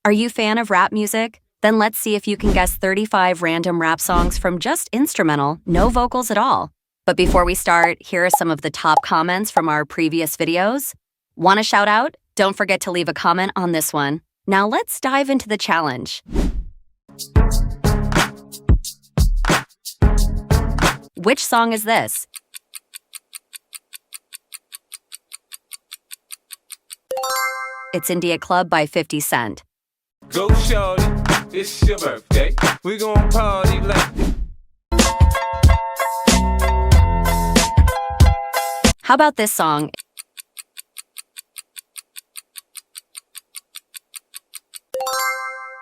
Are you a fan of rap music? Then let's see if you can guess 35 random rap songs from just instrumental, no vocals at all. But before we start, here are some of the top comments from our previous videos. Want a shout out? Don't forget to leave a comment on this one. Now let's dive into the challenge. Which song is this? It's India Club by 50 Cent. Go shorty, it's your birthday. We gon' party like it. How about this song?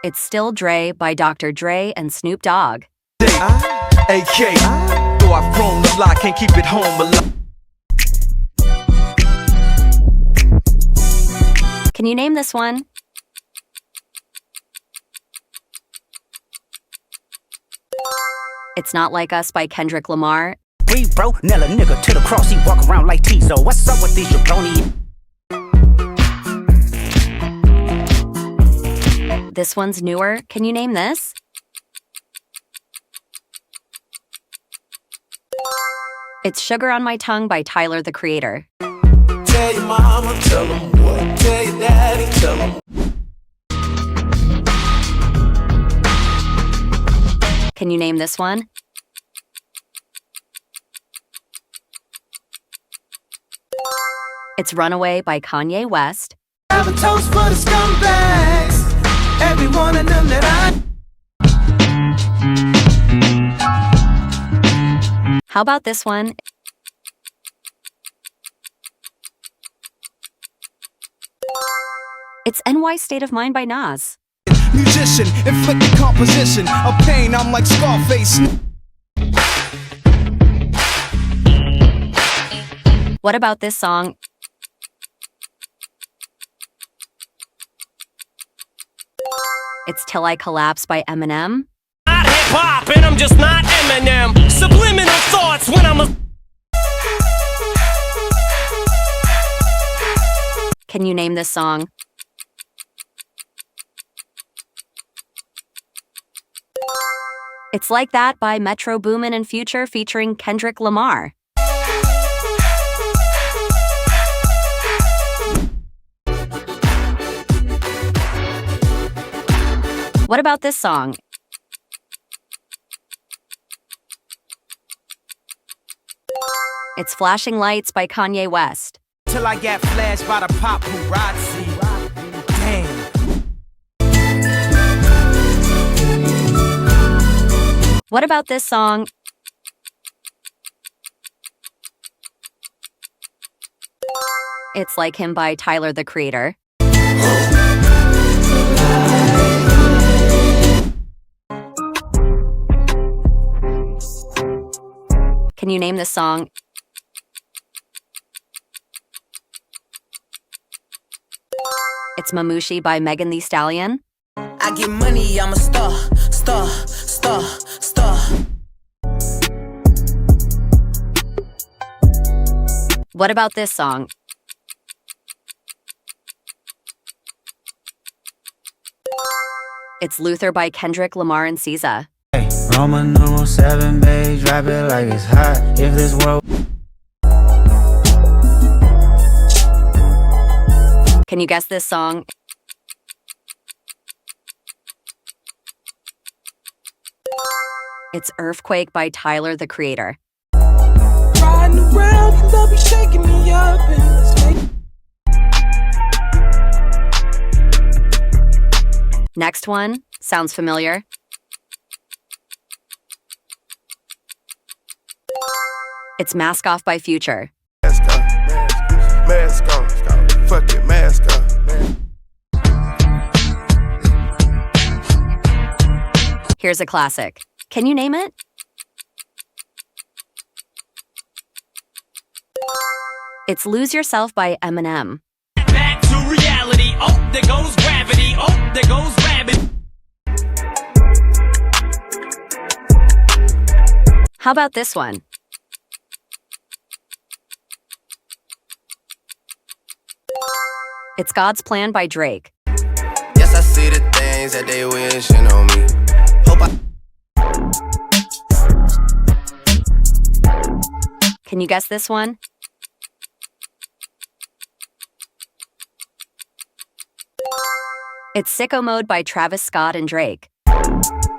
It's Still Dre by Dr. Dre and Snoop Dogg. AK, though I've grown a lot, can't keep it home alive. Can you name this one? It's Not Like Us by Kendrick Lamar. We bro, nail a nigga to the cross, he walk around like Tizo. What's up with these jabroni? This one's newer. Can you name this? It's Sugar on My Tongue by Tyler, the Creator. Tell your mama, tell them what. Tell your daddy, tell them. Can you name this one? It's Runaway by Kanye West. Have a toast for the scumbags. Every one of them that How about this one? It's NY State of Mind by Nas. musician, inflicted composition of pain. I'm like Scarface. What about this song? It's Till I Collapse by Eminem. Not hip-hop and I'm just not Eminem. Subliminal thoughts when I'm a... Can you name this song? It's Like That by Metro Boomin and Future featuring Kendrick Lamar. What about this song? It's Flashing Lights by Kanye West. Till I get flashed by the paparazzi. Damn. What about this song? It's Like Him by Tyler, the Creator. Can you name this song? It's Mamushi by Megan Thee Stallion. I get money, I'm a star. What about this song? It's Luther by Kendrick Lamar and SZA. Hey, Roman numeral 7, babe, drop it like it's hot. If this world... Can you guess this song? It's Earthquake by Tyler, the Creator. riding around, you love you shaking me up and let's make... Next one, sounds familiar. It's Mask Off by Future. Mask on, fuck it, mask on, man. Here's a classic. Can you name it? It's Lose Yourself by Eminem. Back to reality. Oh, there goes gravity. Oh, there goes rabbit. How about this one? It's God's Plan by Drake. Yes, I see the things that they wishing on me. Hope I. Can you guess this one? It's Sicko Mode by Travis Scott and Drake.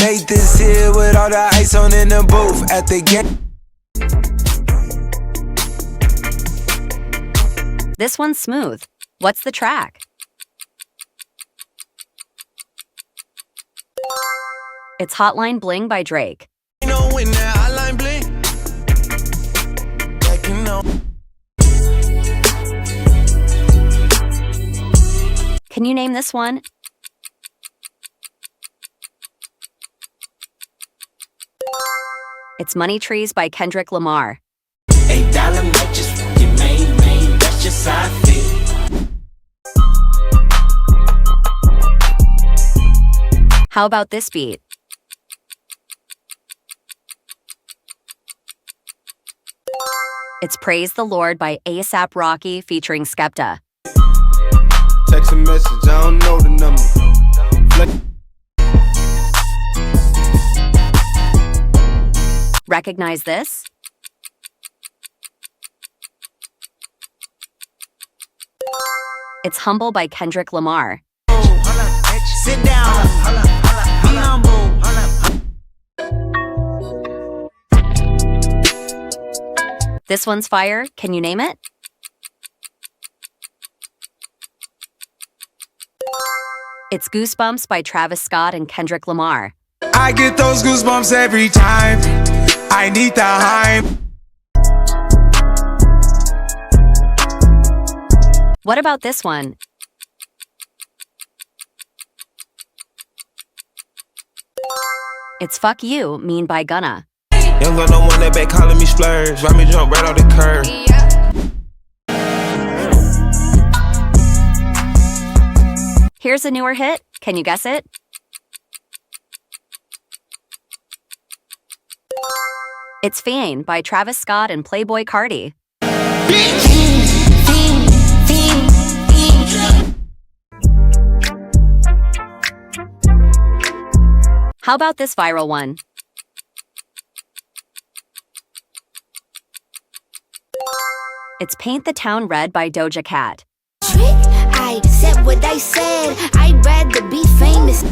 Made this here with all the ice on in the booth at the game. This one's smooth. What's the track? It's Hotline Bling by Drake. You know when that hotline bling, like you know. Can you name this one? It's Money Trees by Kendrick Lamar. $8 matches for your main, that's just how I feel. How about this beat? It's Praise the Lord by A$AP Rocky featuring Skepta. Text a message, I don't know the number. Recognize this? It's Humble by Kendrick Lamar. Sit down, be humble. This one's fire. Can you name it? It's Goosebumps by Travis Scott and Kendrick Lamar. I get those goosebumps every time. I need the hype. What about this one? It's Fuck You, Mean by Gunna. Young gun, no one that back calling me splurge. Ride me jump right off the curb. Here's a newer hit. Can you guess it? It's Fiend by Travis Scott and Playboi Carti. How about this viral one? It's Paint the Town Red by Doja Cat. I said what I said. I'd rather be famous.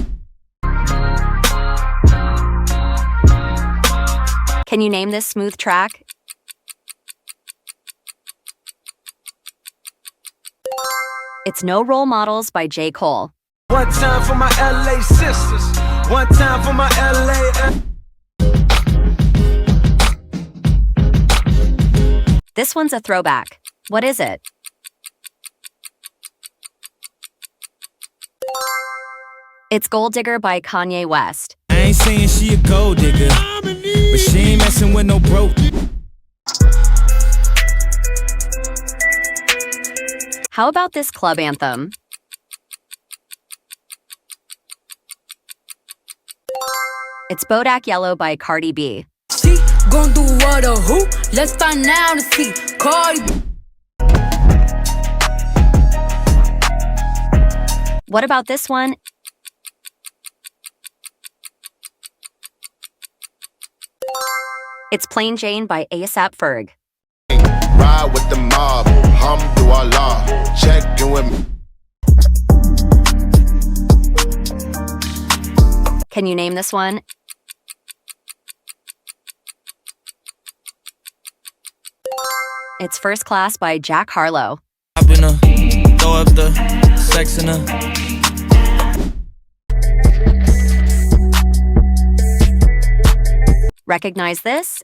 Can you name this smooth track? It's No Role Models by J. Cole. One time for my LA sisters. One time for my LA. This one's a throwback. What is it? It's Gold Digger by Kanye West. I ain't saying she a gold digger, but she ain't messing with no broke. How about this club anthem? It's Bodak Yellow by Cardi B. She gon' do what or who? Let's find out and see. Cardi. What about this one? It's Plain Jane by A$AP Ferg. Ride with the mob, Alhamdulillah, check in with me. Can you name this one? It's First Class by Jack Harlow. Hop in her, throw up the sex in her. Recognize this?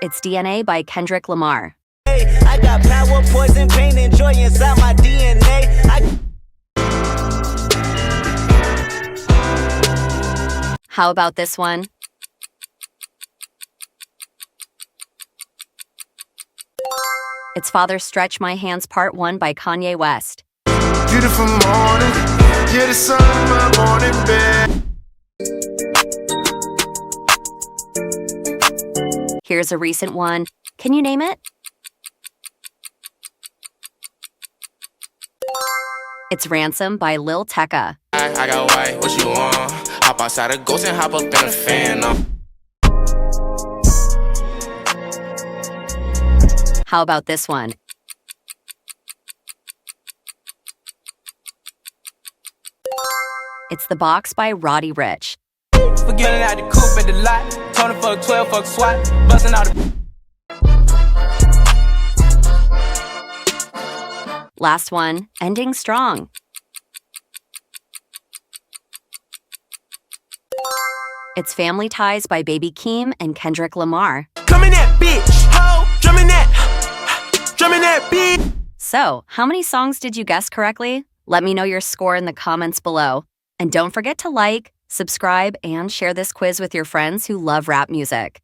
It's DNA by Kendrick Lamar. I got power, poison, pain, and joy inside my DNA. How about this one? It's Father Stretch My Hands Part 1 by Kanye West. Beautiful morning, you're the sun in my morning bed. Here's a recent one. Can you name it? It's Ransom by Lil Tecca. I got white, what you want? Hop outside a ghost and hop up in a fan. How about this one? It's The Box by Roddy Ricch. Forgetting out the coupe at the lot. Tony fuck 12, fuck SWAT. Busting out the. Last one, Ending Strong. It's Family Ties by Baby Keem and Kendrick Lamar. Come in that bitch, ho! Drumming that bitch. So, how many songs did you guess correctly? Let me know your score in the comments below. And don't forget to like, subscribe, and share this quiz with your friends who love rap music.